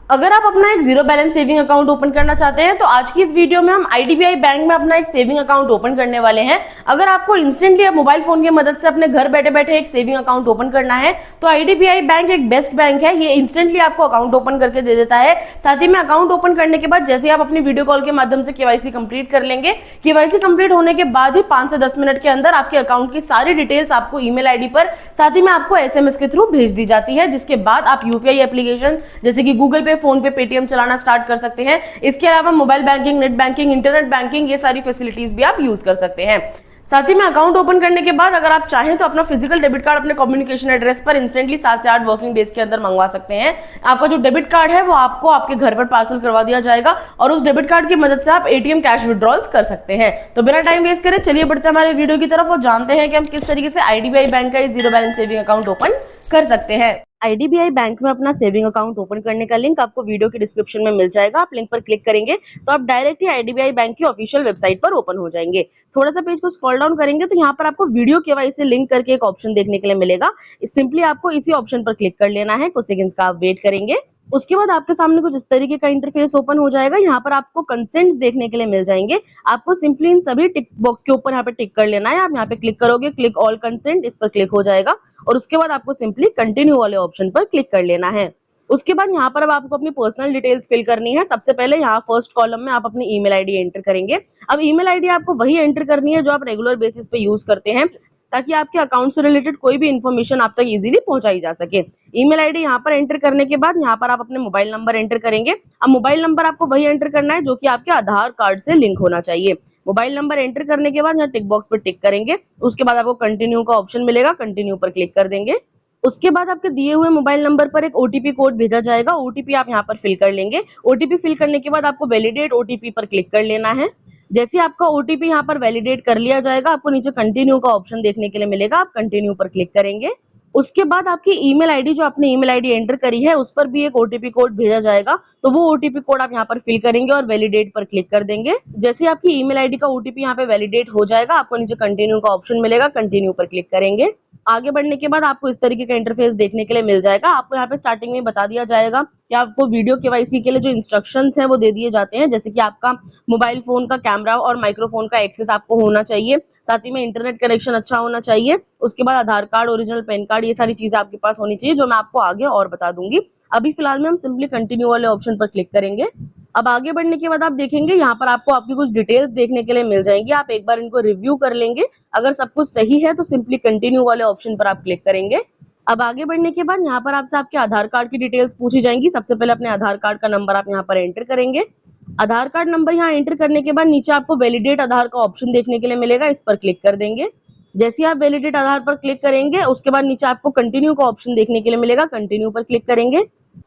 अगर आप अपना एक zero balance saving account open करना चाहते हैं तो आज की इस वीडियो में हम आईडीबीआई बैंक में अपना एक सेविंग अकाउंट ओपन करने वाले हैं। अगर आपको इंस्टेंटली मोबाइल फोन की मदद से अपने घर बैठे बैठे एक सेविंग अकाउंट ओपन करना है तो आईडीबीआई बैंक एक बेस्ट बैंक है। ये इंस्टेंटली आपको अकाउंट ओपन करके दे देता है। साथ ही में अकाउंट ओपन करने के बाद जैसे आप अपनी वीडियो कॉल के माध्यम से केवाईसी कंप्लीट कर लेंगे, केवाईसी कंप्लीट होने के बाद ही 5 से 10 मिनट के अंदर आपके अकाउंट की सारी डिटेल्स आपको ईमेल आईडी पर, साथ ही में आपको एसएमएस के थ्रू भेज दी जाती है, जिसके बाद आप यूपीआई एप्लीकेशन जैसे कि गूगल पे, फोन पे, पेटीएम चलाना स्टार्ट कर सकते हैं। इसके अलावा mobile banking, net banking, internet banking, ये सारी फैसिलिटीज भी आप यूज कर सकते हैं। साथ ही में अकाउंट ओपन करने के बाद अगर आप चाहें तो अपना फिजिकल डेबिट कार्ड अपने कम्युनिकेशन एड्रेस पर इंस्टेंटली 7 से 8 वर्किंग डेज के अंदर मंगवा सकते हैं। आपका जो डेबिट कार्ड है वो आपको आपके घर पर पार्सल करवा दिया जाएगा और उस डेबिट कार्ड की मदद से आप एटीएम कैश विड्रॉल्स कर सकते हैं। तो बिना टाइम वेस्ट करें चलिए बढ़ते हैं हमारे वीडियो की तरफ और जानते हैं कि हम किस तरीके से आईडीबीआई बैंक का zero balance saving account open कर सकते हैं। आईडीबीआई बैंक में अपना सेविंग अकाउंट ओपन करने का लिंक आपको वीडियो के डिस्क्रिप्शन में मिल जाएगा। आप लिंक पर क्लिक करेंगे तो आप डायरेक्ट ही आईडीबीआई बैंक की ऑफिशियल वेबसाइट पर ओपन हो जाएंगे। थोड़ा सा पेज को स्क्रॉल डाउन करेंगे तो यहाँ पर आपको वीडियो केवाईसी लिंक करके एक ऑप्शन देखने के लिए मिलेगा। सिंपली आपको इसी ऑप्शन पर क्लिक कर लेना है। कुछ सेकंड्स का आप वेट करेंगे। उसके बाद आपके सामने कुछ इस तरीके का इंटरफेस ओपन हो जाएगा। यहाँ पर आपको कंसेंट्स देखने के लिए मिल जाएंगे। आपको सिंपली इन सभी टिक बॉक्स के ऊपर यहाँ पे टिक कर लेना है। आप यहाँ पे क्लिक करोगे, क्लिक ऑल कंसेंट, इस पर क्लिक हो जाएगा और उसके बाद आपको सिंपली कंटिन्यू वाले ऑप्शन पर क्लिक कर लेना है। उसके बाद यहाँ पर अब आपको अपनी पर्सनल डिटेल्स फिल करनी है। सबसे पहले यहाँ फर्स्ट कॉलम में आप अपनी ईमेल आईडी एंटर करेंगे। अब ईमेल आईडी आपको वही एंटर करनी है जो आप रेगुलर बेसिस पे यूज करते हैं, ताकि आपके अकाउंट से रिलेटेड कोई भी इंफॉर्मेशन आप तक इजीली पहुंचाई जा सके। ईमेल आईडी यहाँ पर एंटर करने के बाद यहाँ पर आप अपने मोबाइल नंबर एंटर करेंगे। अब मोबाइल नंबर आपको वही एंटर करना है जो कि आपके आधार कार्ड से लिंक होना चाहिए। मोबाइल नंबर एंटर करने के बाद यहाँ टिक बॉक्स पर टिक करेंगे। उसके बाद आपको कंटिन्यू का ऑप्शन मिलेगा, कंटिन्यू पर क्लिक कर देंगे। उसके बाद आपके दिए हुए मोबाइल नंबर पर एक ओटीपी कोड भेजा जाएगा। ओटीपी आप यहाँ पर फिल कर लेंगे। ओटीपी फिल करने के बाद आपको वैलिडेट ओटीपी पर क्लिक कर लेना है। जैसे आपका ओटीपी यहाँ पर वैलिडेट कर लिया जाएगा, आपको नीचे कंटिन्यू का ऑप्शन देखने के लिए मिलेगा। आप कंटिन्यू पर क्लिक करेंगे। उसके बाद आपकी ईमेल आईडी जो आपने ईमेल आईडी एंटर करी है उस पर भी एक ओटीपी कोड भेजा जाएगा, तो वो ओटीपी कोड आप यहाँ पर फिल करेंगे और वैलिडेट पर क्लिक कर देंगे। जैसे आपकी ईमेल आईडी का ओटीपी यहाँ पे वैलिडेट हो जाएगा, आपको नीचे कंटिन्यू का ऑप्शन मिलेगा, कंटिन्यू पर क्लिक करेंगे। आगे बढ़ने के बाद आपको इस तरीके का इंटरफेस देखने के लिए मिल जाएगा। आपको यहाँ पे स्टार्टिंग में बता दिया जाएगा कि आपको वीडियो केवाईसी के लिए जो इंस्ट्रक्शंस हैं वो दे दिए जाते हैं, जैसे कि आपका मोबाइल फोन का कैमरा और माइक्रोफोन का एक्सेस आपको होना चाहिए, साथ ही में इंटरनेट कनेक्शन अच्छा होना चाहिए। उसके बाद आधार कार्ड, ओरिजिनल पैन कार्ड, ये सारी चीजें आपके पास होनी चाहिए, जो मैं आपको आगे और बता दूंगी। अभी फिलहाल में हम सिंपली कंटिन्यू वाले ऑप्शन पर क्लिक करेंगे। अब आगे बढ़ने के बाद आप देखेंगे यहाँ पर आपको आपकी कुछ डिटेल्स देखने के लिए मिल जाएंगी। आप एक बार इनको रिव्यू कर लेंगे। अगर सब कुछ सही है तो सिंपली कंटिन्यू वाले ऑप्शन पर आप क्लिक करेंगे। अब आगे बढ़ने के बाद यहाँ पर आपसे आपके आधार कार्ड की डिटेल्स पूछी जाएंगी। सबसे पहले अपने आधार कार्ड का नंबर आप यहाँ पर एंटर करेंगे। आधार कार्ड नंबर यहाँ एंटर करने के बाद नीचे आपको वैलिडेट आधार का ऑप्शन देखने के लिए मिलेगा, इस पर क्लिक कर देंगे। जैसे आप वैलिडेट आधार पर क्लिक करेंगे उसके बाद नीचे आपको कंटिन्यू का ऑप्शन देखने के लिए मिलेगा, कंटिन्यू पर क्लिक करेंगे।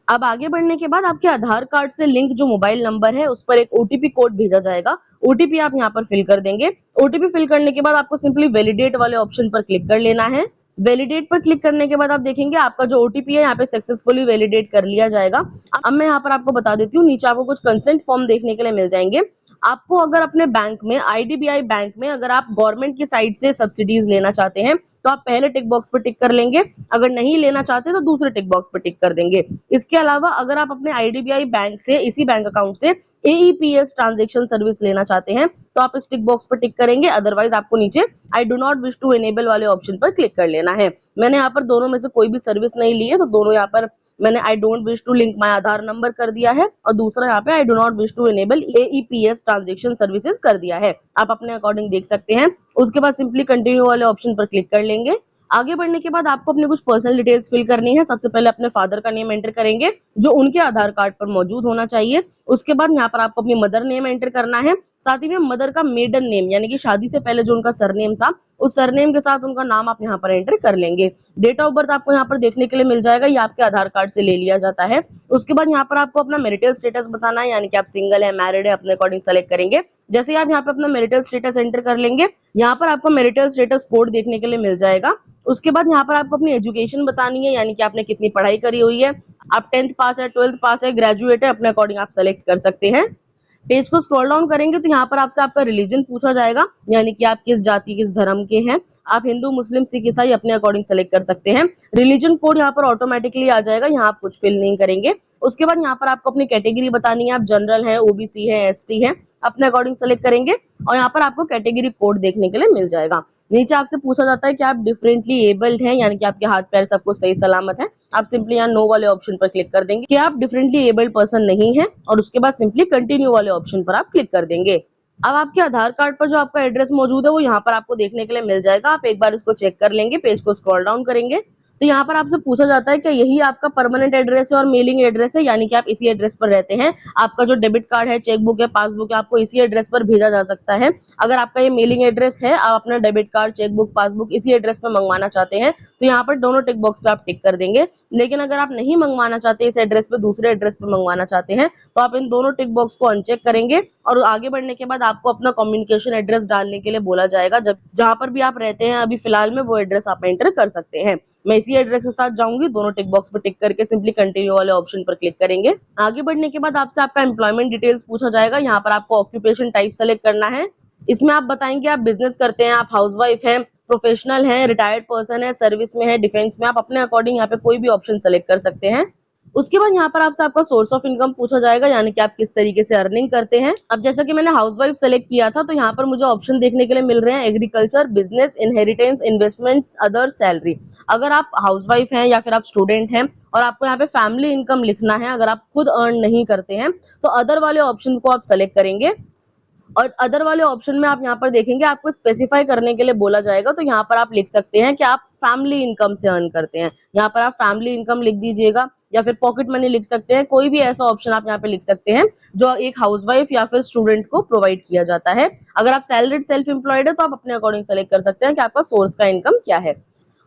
अब आगे बढ़ने के बाद आपके आधार कार्ड से लिंक जो मोबाइल नंबर है उस पर एक ओटीपी कोड भेजा जाएगा। ओटीपी आप यहाँ पर फिल कर देंगे। ओटीपी फिल करने के बाद आपको सिंपली वैलिडेट वाले ऑप्शन पर क्लिक कर लेना है। वैलिडेट पर क्लिक करने के बाद आप देखेंगे आपका जो ओटीपी है यहाँ पे सक्सेसफुली वैलिडेट कर लिया जाएगा। अब मैं यहाँ पर आपको बता देती हूँ, नीचे आपको कुछ कंसेंट फॉर्म देखने के लिए मिल जाएंगे। आपको अगर अपने बैंक में, आईडीबीआई बैंक में, अगर आप गवर्नमेंट की साइड से सब्सिडीज लेना चाहते हैं तो आप पहले टिक बॉक्स पर टिक कर लेंगे। अगर नहीं लेना चाहते तो दूसरे टिक बॉक्स पर टिक कर देंगे। इसके अलावा अगर आप अपने आईडीबीआई बैंक से, इसी बैंक अकाउंट से एईपीएस ट्रांजेक्शन सर्विस लेना चाहते हैं तो आप इस टिक बॉक्स पर टिक करेंगे। अदरवाइज आपको नीचे I do not wish to enable वाले ऑप्शन पर क्लिक कर लेना है। मैंने यहाँ पर दोनों में से कोई भी सर्विस नहीं ली है, तो दोनों यहाँ पर मैंने I don't wish to link my Aadhaar number कर दिया है और दूसरा यहाँ पे I do not wish to enable AEPS transaction services कर दिया है। आप अपने अकॉर्डिंग देख सकते हैं। उसके बाद सिंपली कंटिन्यू वाले ऑप्शन पर क्लिक कर लेंगे। आगे बढ़ने के बाद आपको अपने कुछ पर्सनल डिटेल्स फिल करनी है। सबसे पहले अपने फादर का नेम एंटर करेंगे जो उनके आधार कार्ड पर मौजूद होना चाहिए। उसके बाद यहाँ पर आपको अपनी मदर नेम एंटर करना है, साथ ही में मदर का मेडन नेम यानी कि शादी से पहले जो उनका सरनेम था उस सरनेम के साथ उनका नाम आप यहाँ पर एंटर कर लेंगे। डेट ऑफ बर्थ आपको यहाँ पर देखने के लिए मिल जाएगा, ये आपके आधार कार्ड से ले लिया जाता है। उसके बाद यहाँ पर आपको अपना मैरिटल स्टेटस बताना है, यानी कि आप सिंगल है, मैरिड है, अपने अकॉर्डिंग सेलेक्ट करेंगे। जैसे आप यहाँ पे अपना मैरिटल स्टेटस एंटर कर लेंगे, यहाँ पर आपको मैरिटल स्टेटस कोड देखने के लिए मिल जाएगा। उसके बाद यहाँ पर आपको अपनी एजुकेशन बतानी है, यानी कि आपने कितनी पढ़ाई करी हुई है। आप 10th पास है, 12th पास है, ग्रेजुएट है, अपने अकॉर्डिंग आप सेलेक्ट कर सकते हैं। पेज को स्क्रॉल डाउन करेंगे तो यहाँ पर आपसे आपका रिलीजन पूछा जाएगा, यानी कि आप किस जाति किस धर्म के हैं। आप हिंदू मुस्लिम सिख ईसाई अपने अकॉर्डिंग सेलेक्ट कर सकते हैं। रिलीजन कोड यहाँ पर ऑटोमेटिकली आ जाएगा, यहाँ आप कुछ फिल नहीं करेंगे। उसके बाद यहाँ पर आपको अपनी कैटेगरी बतानी है, आप जनरल है, ओबीसी है, एसटी है, अपने अकॉर्डिंग सेलेक्ट करेंगे और यहाँ पर आपको कैटेगरी कोड देखने के लिए मिल जाएगा। नीचे आपसे पूछा जाता है कि आप डिफरेंटली एबल्ड हैं, यानी कि आपके हाथ पैर सब कुछ सही सलामत है। आप सिंपली यहाँ नो वाले ऑप्शन पर क्लिक कर देंगे कि आप डिफरेंटली एबल्ड पर्सन नहीं है और उसके बाद सिंपली कंटिन्यू वाले ऑप्शन पर आप क्लिक कर देंगे। अब आपके आधार कार्ड पर जो आपका एड्रेस मौजूद है वो यहाँ पर आपको देखने के लिए मिल जाएगा। आप एक बार इसको चेक कर लेंगे, पेज को स्क्रॉल डाउन करेंगे तो यहाँ पर आपसे पूछा जाता है कि यही आपका परमानेंट एड्रेस है और मेलिंग एड्रेस है, यानी कि आप इसी एड्रेस पर रहते हैं। आपका जो डेबिट कार्ड है, चेकबुक है, पासबुक है, आपको इसी एड्रेस पर भेजा जा सकता है। अगर आपका ये मेलिंग एड्रेस है, आप अपना डेबिट कार्ड, चेकबुक, पासबुक इसी एड्रेस पर मंगवाना चाहते हैं तो यहाँ पर दोनों टिक बॉक्स पे आप टिक कर देंगे। लेकिन अगर आप नहीं मंगवाना चाहते, इस एड्रेस पे दूसरे एड्रेस पे मंगवाना चाहते हैं तो आप इन दोनों टिक बॉक्स को अनचेक करेंगे और आगे बढ़ने के बाद आपको अपना कम्युनिकेशन एड्रेस डालने के लिए बोला जाएगा। जब जहां पर भी आप रहते हैं अभी फिलहाल में, वो एड्रेस आप एंटर कर सकते हैं। मैं इसी एड्रेस के साथ जाऊंगी, दोनों टिक बॉक्स पर टिक करके सिंपली कंटिन्यू वाले ऑप्शन पर क्लिक करेंगे। आगे बढ़ने के बाद आपसे आपका एम्प्लॉयमेंट डिटेल्स पूछा जाएगा। यहाँ पर आपको ऑक्यूपेशन टाइप सेलेक्ट करना है। इसमें आप बताएंगे आप बिजनेस करते हैं, आप हाउसवाइफ हैं, प्रोफेशनल हैं, रिटायर्ड पर्सन है, सर्विस में है, डिफेंस में, आप अपने अकॉर्डिंग यहाँ पे कोई भी ऑप्शन सेलेक्ट कर सकते हैं। उसके बाद यहाँ पर आपसे आपका सोर्स ऑफ इनकम पूछा जाएगा, यानी कि आप किस तरीके से अर्निंग करते हैं। अब जैसा कि मैंने हाउसवाइफ सेलेक्ट किया था तो यहाँ पर मुझे ऑप्शन देखने के लिए मिल रहे हैं agriculture, business, inheritance, investments, other, salary. अगर आप हाउसवाइफ हैं या फिर आप स्टूडेंट हैं और आपको यहाँ पे फैमिली इनकम लिखना है, अगर आप खुद अर्न नहीं करते हैं तो अदर वाले ऑप्शन को आप सेलेक्ट करेंगे और अदर वाले ऑप्शन में आप यहाँ पर देखेंगे आपको स्पेसिफाई करने के लिए बोला जाएगा। तो यहाँ पर आप लिख सकते हैं कि आप फैमिली इनकम से अर्न करते हैं। यहाँ पर आप फैमिली इनकम लिख दीजिएगा या फिर पॉकेट मनी लिख सकते हैं, कोई भी ऐसा ऑप्शन आप यहाँ पे लिख सकते हैं जो एक हाउसवाइफ या फिर स्टूडेंट को प्रोवाइड किया जाता है। अगर आप सैलरीड सेल्फ एम्प्लॉयड है तो आप अपने अकॉर्डिंग सेलेक्ट कर सकते हैं कि आपका सोर्स का इनकम क्या है।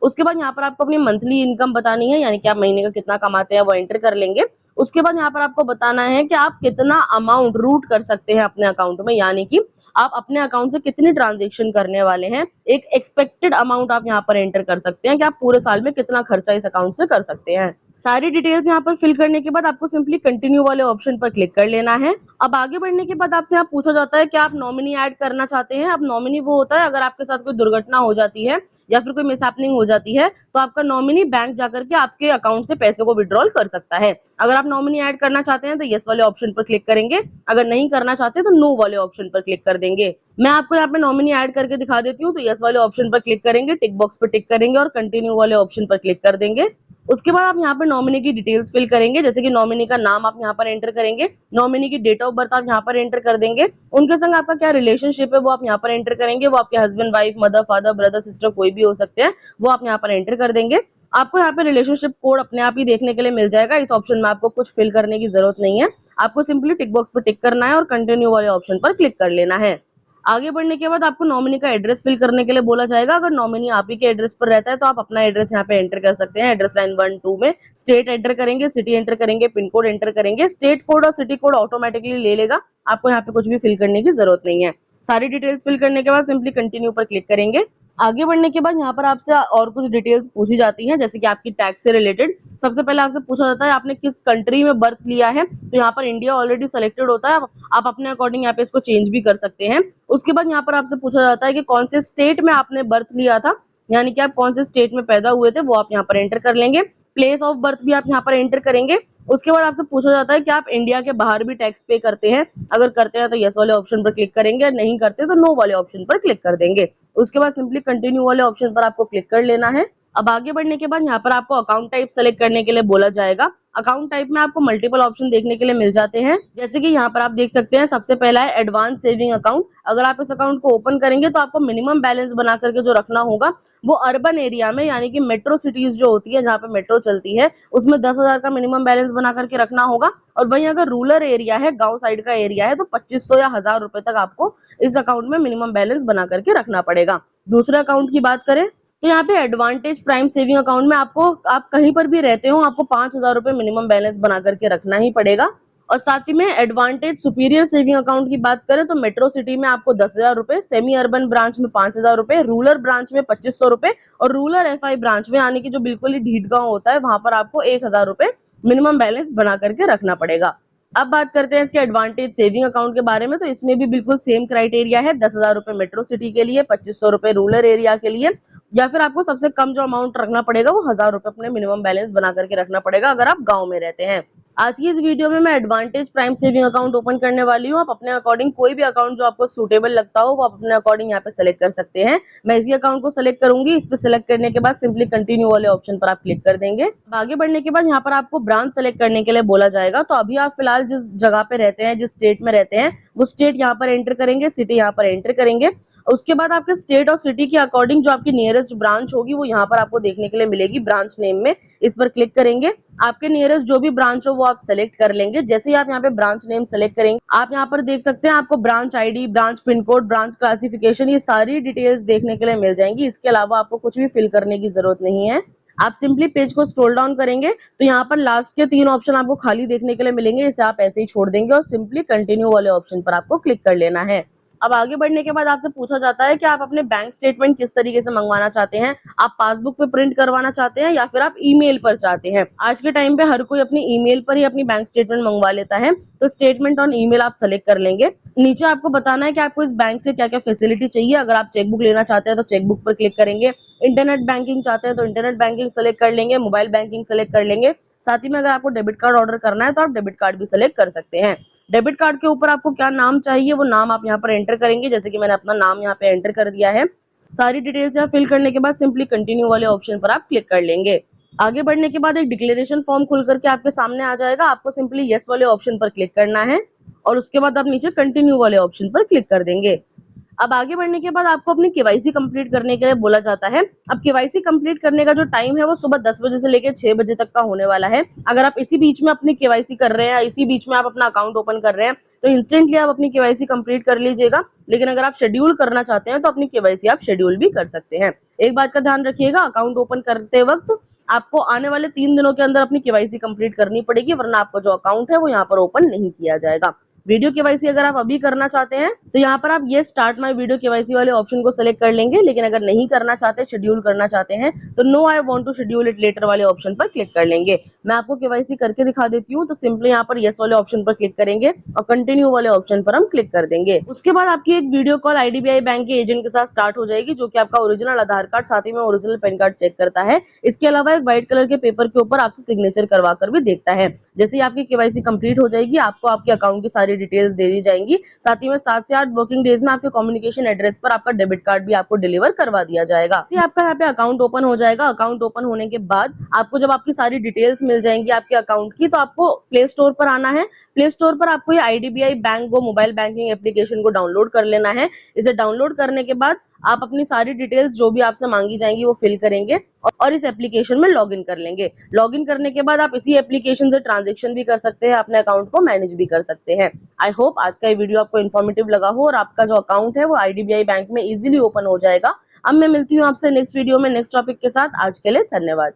उसके बाद यहाँ पर आपको अपनी मंथली इनकम बतानी है, यानी कि आप महीने का कितना कमाते हैं वो एंटर कर लेंगे। उसके बाद यहाँ पर आपको बताना है कि आप कितना अमाउंट रूट कर सकते हैं अपने अकाउंट में, यानी कि आप अपने अकाउंट से कितनी ट्रांजेक्शन करने वाले हैं। एक एक्सपेक्टेड अमाउंट आप यहाँ पर एंटर कर सकते हैं कि आप पूरे साल में कितना खर्चा इस अकाउंट से कर सकते हैं। सारी डिटेल्स यहाँ पर फिल करने के बाद आपको सिंपली कंटिन्यू वाले ऑप्शन पर क्लिक कर लेना है। अब आगे बढ़ने के बाद आपसे यहाँ पूछा जाता है कि आप नॉमिनी ऐड करना चाहते हैं। अब नॉमिनी वो होता है अगर आपके साथ कोई दुर्घटना हो जाती है या फिर कोई मिसहैपनिंग हो जाती है तो आपका नॉमिनी बैंक जाकर के आपके अकाउंट से पैसे को विड्रॉल कर सकता है। अगर आप नॉमिनी ऐड करना चाहते हैं तो यस वाले ऑप्शन पर क्लिक करेंगे, अगर नहीं करना चाहते तो नो वाले ऑप्शन पर क्लिक कर देंगे। मैं आपको यहाँ पे नॉमिनी ऐड करके दिखा देती हूँ। तो यस वाले ऑप्शन पर क्लिक करेंगे, टिक बॉक्स पर टिक करेंगे और कंटिन्यू वाले ऑप्शन पर क्लिक कर देंगे। उसके बाद आप यहाँ पे नॉमिनी की डिटेल्स फिल करेंगे, जैसे कि नॉमिनी का नाम आप यहाँ पर एंटर करेंगे, नॉमिनी की डेट ऑफ बर्थ आप यहाँ पर एंटर कर देंगे, उनके संग आपका क्या रिलेशनशिप है वो आप यहाँ पर एंटर करेंगे, वो आपके husband, wife, mother, father, brother, sister कोई भी हो सकते हैं, वो आप यहाँ पर एंटर कर देंगे। आपको यहाँ पे रिलेशनशिप कोड अपने आप ही देखने के लिए मिल जाएगा। इस ऑप्शन में आपको कुछ फिल करने की जरूरत नहीं है, आपको सिंपली टिक बॉक्स पर टिक करना है और कंटिन्यू वाले ऑप्शन पर क्लिक कर लेना है। आगे बढ़ने के बाद आपको नॉमिनी का एड्रेस फिल करने के लिए बोला जाएगा। अगर नॉमिनी आप ही के एड्रेस पर रहता है तो आप अपना एड्रेस यहाँ पे एंटर कर सकते हैं। एड्रेस लाइन 1, 2 में स्टेट एंटर करेंगे, सिटी एंटर करेंगे, पिन कोड एंटर करेंगे। स्टेट कोड और सिटी कोड ऑटोमेटिकली ले लेगा, आपको यहाँ पे कुछ भी फिल करने की जरूरत नहीं है। सारी डिटेल्स फिल करने के बाद सिंपली कंटिन्यू पर क्लिक करेंगे। आगे बढ़ने के बाद यहाँ पर आपसे और कुछ डिटेल्स पूछी जाती हैं, जैसे कि आपकी टैक्स से रिलेटेड। सबसे पहले आपसे पूछा जाता है आपने किस कंट्री में बर्थ लिया है, तो यहाँ पर इंडिया ऑलरेडी सेलेक्टेड होता है, आप अपने अकॉर्डिंग यहाँ पे इसको चेंज भी कर सकते हैं। उसके बाद यहाँ पर आपसे पूछा जाता है कि कौन से स्टेट में आपने बर्थ लिया था, यानी कि आप कौन से स्टेट में पैदा हुए थे वो आप यहाँ पर एंटर कर लेंगे। प्लेस ऑफ बर्थ भी आप यहाँ पर एंटर करेंगे। उसके बाद आपसे पूछा जाता है कि आप इंडिया के बाहर भी टैक्स पे करते हैं, अगर करते हैं तो यस वाले ऑप्शन पर क्लिक करेंगे, नहीं करते तो नो वाले ऑप्शन पर क्लिक कर देंगे। उसके बाद सिंपली कंटिन्यू वाले ऑप्शन पर आपको क्लिक कर लेना है। अब आगे बढ़ने के बाद यहाँ पर आपको अकाउंट टाइप सेलेक्ट करने के लिए बोला जाएगा। अकाउंट टाइप में आपको मल्टीपल ऑप्शन देखने के लिए मिल जाते हैं, जैसे कि यहाँ पर आप देख सकते हैं सबसे पहला है एडवांस सेविंग अकाउंट। अगर आप इस अकाउंट को ओपन करेंगे तो आपको मिनिमम बैलेंस बना करके जो रखना होगा वो अर्बन एरिया में, यानी कि मेट्रो सिटीज जो होती है जहाँ पे मेट्रो चलती है उसमें 10,000 का मिनिमम बैलेंस बना करके रखना होगा। और वहीं अगर रूरल एरिया है, गाँव साइड का एरिया है, तो 2500 या 1000 रुपए तक आपको इस अकाउंट में मिनिमम बैलेंस बना करके रखना पड़ेगा। दूसरे अकाउंट की बात करें तो यहाँ पे एडवांटेज प्राइम सेविंग अकाउंट में आपको, आप कहीं पर भी रहते हो, आपको 5000 रुपए मिनिमम बैलेंस बना करके रखना ही पड़ेगा। और साथ ही में एडवांटेज सुपीरियर सेविंग अकाउंट की बात करें तो मेट्रो सिटी में आपको 10,000 रुपए, सेमी अर्बन ब्रांच में 5,000 रुपए, रूरल ब्रांच में 2500 रुपए और रूरल एफआई ब्रांच में, यानी कि जो बिल्कुल ही ढीठ गांव होता है, वहां पर आपको 1000 रुपए मिनिमम बैलेंस बना करके रखना पड़ेगा। अब बात करते हैं इसके एडवांटेज सेविंग अकाउंट के बारे में। तो इसमें भी बिल्कुल सेम क्राइटेरिया है, 10,000 रुपए मेट्रो सिटी के लिए, 2500 रुपए रूरल एरिया के लिए, या फिर आपको सबसे कम जो अमाउंट रखना पड़ेगा वो 1000 रुपए अपने मिनिमम बैलेंस बना करके रखना पड़ेगा अगर आप गाँव में रहते हैं। आज की इस वीडियो में मैं advantage prime saving account open करने वाली हूँ। आप अपने अकॉर्डिंग कोई भी अकाउंट जो आपको सूटेबल लगता हो वो आप अपने अकॉर्डिंग यहाँ पे सेलेक्ट कर सकते हैं। मैं इसी अकाउंट को सेलेक्ट करूंगी। इस पे सेलेक्ट करने के बाद सिंपली कंटिन्यू वाले ऑप्शन पर आप क्लिक कर देंगे। आगे बढ़ने के बाद यहाँ पर आपको ब्रांच सेलेक्ट करने के लिए बोला जाएगा। तो अभी आप फिलहाल जिस जगह पे रहते हैं, जिस स्टेट में रहते हैं, वो स्टेट यहाँ पर एंटर करेंगे, सिटी यहाँ पर एंटर करेंगे। उसके बाद आपके स्टेट और सिटी के अकॉर्डिंग जो आपकी नियरेस्ट ब्रांच होगी वो यहाँ पर आपको देखने के लिए मिलेगी ब्रांच नेम में। इस पर क्लिक करेंगे। आपके नियरेस्ट जो भी ब्रांच हो वो आप सेलेक्ट कर लेंगे। जैसे ही आप यहाँ पे ब्रांच नेम सेलेक्ट करेंगे, आप यहाँ पर देख सकते हैं आपको branch ID, branch pin code, branch classification, ये सारी डिटेल्स देखने के लिए मिल जाएंगी। इसके अलावा आपको कुछ भी फिल करने की जरूरत नहीं है। आप सिंपली पेज को स्क्रॉल डाउन करेंगे तो यहाँ पर लास्ट के 3 ऑप्शन आपको खाली देखने के लिए मिलेंगे। इसे आप ऐसे ही छोड़ देंगे और सिंपली कंटिन्यू वाले ऑप्शन पर आपको क्लिक कर लेना है। अब आगे बढ़ने के बाद आपसे पूछा जाता है कि आप अपने बैंक स्टेटमेंट किस तरीके से मंगवाना चाहते हैं। आप पासबुक पे प्रिंट करवाना चाहते हैं या फिर आप ईमेल पर चाहते हैं। आज के टाइम पे हर कोई अपनी ईमेल पर ही अपनी बैंक स्टेटमेंट मंगवा लेता है। तो स्टेटमेंट ऑन ईमेल आप सेलेक्ट कर लेंगे। नीचे आपको बताना है कि आपको इस बैंक से क्या क्या फैसिलिटी चाहिए। अगर आप चेकबुक लेना चाहते हैं तो चेकबुक पर क्लिक करेंगे। इंटरनेट बैंकिंग चाहते हैं तो इंटरनेट बैंकिंग सेलेक्ट कर लेंगे। मोबाइल बैंकिंग सेलेक्ट कर लेंगे। साथ ही में अगर आपको डेबिट कार्ड ऑर्डर करना है तो आप डेबिट कार्ड भी सेलेक्ट कर सकते हैं। डेबिट कार्ड के ऊपर आपको क्या नाम चाहिए वो नाम आप यहाँ पर एंटर करेंगे। जैसे कि मैंने अपना नाम यहाँ पे एंटर कर दिया है। सारी डिटेल्स यहाँ फिल करने के बाद सिंपली कंटिन्यू वाले ऑप्शन पर आप क्लिक कर लेंगे। आगे बढ़ने के बाद एक डिक्लेरेशन फॉर्म खुल करके आपके सामने आ जाएगा। आपको सिंपली यस वाले ऑप्शन पर क्लिक करना है और उसके बाद आप नीचे कंटिन्यू वाले ऑप्शन पर क्लिक कर देंगे। अब आगे बढ़ने के बाद आपको अपनी केवाईसी कंप्लीट करने के लिए बोला जाता है। अब केवाईसी कंप्लीट करने का जो टाइम है वो सुबह 10 बजे से लेकर 6 बजे तक का होने वाला है। अगर आप इसी बीच में अपनी केवाईसी कर रहे हैं, इसी बीच में आप अपना अकाउंट ओपन कर रहे हैं तो इंस्टेंटली आप अपनी केवाईसी कंप्लीट कर लीजिएगा। लेकिन अगर आप शेड्यूल करना चाहते हैं तो अपनी केवाईसी आप शेड्यूल भी कर सकते हैं। एक बात का ध्यान रखिएगा, अकाउंट ओपन करते वक्त आपको आने वाले 3 दिनों के अंदर अपनी केवाईसी कंप्लीट करनी पड़ेगी, वरना आपका जो अकाउंट है वो यहाँ पर ओपन नहीं किया जाएगा। वीडियो केवाईसी अगर आप अभी करना चाहते हैं तो यहाँ पर आप ये स्टार्ट माय वीडियो केवाईसी वाले ऑप्शन को सेलेक्ट कर लेंगे। लेकिन अगर नहीं करना चाहते, शेड्यूल करना चाहते हैं तो no I want to schedule it later वाले ऑप्शन पर क्लिक कर लेंगे। मैं आपको केवाईसी करके दिखा देती हूँ। तो सिंपली यहाँ पर यस वाले ऑप्शन पर क्लिक करेंगे और कंटिन्यू वाले ऑप्शन पर हम क्लिक कर देंगे। उसके बाद आपकी एक वीडियो कॉल आईडीबीआई बैंक के एजेंट के साथ स्टार्ट हो जाएगी, जो कि आपका ओरिजिनल आधार कार्ड साथ ही में ओरिजिनल पैन कार्ड चेक करता है। इसके अलावा एक व्हाइट कलर के पेपर के ऊपर आपसे सिग्नेचर करवा कर भी देखता है। जैसे ही आपकी केवाईसी कंप्लीट हो जाएगी, आपको आपके अकाउंट की सारी डिटेल्स दे दी जाएंगी। साथ ही में 7 से 8 वर्किंग डेज में आपके कम्युनिकेशन एड्रेस पर आपका डेबिट कार्ड भी आपको डिलीवर करवा दिया जाएगा। आपका यहाँ पे अकाउंट ओपन हो जाएगा। अकाउंट ओपन होने के बाद आपको जब आपकी सारी डिटेल्स मिल जाएंगी आपके अकाउंट की, तो आपको प्ले स्टोर पर आना है। प्ले स्टोर पर आपको ये आईडीबीआई बैंक गो मोबाइल बैंकिंग एप्लीकेशन को डाउनलोड कर लेना है। इसे डाउनलोड करने के बाद आप अपनी सारी डिटेल्स जो भी आपसे मांगी जाएंगी वो फिल करेंगे और इस एप्लीकेशन में लॉगिन कर लेंगे। लॉगिन करने के बाद आप इसी एप्लीकेशन से ट्रांजैक्शन भी कर सकते हैं, अपने अकाउंट को मैनेज भी कर सकते हैं। आई होप आज का ये वीडियो आपको इन्फॉर्मेटिव लगा हो और आपका जो अकाउंट है वो आईडीबीआई बैंक में इजीली ओपन हो जाएगा। अब मैं मिलती हूँ आपसे नेक्स्ट वीडियो में नेक्स्ट टॉपिक के साथ। आज के लिए धन्यवाद।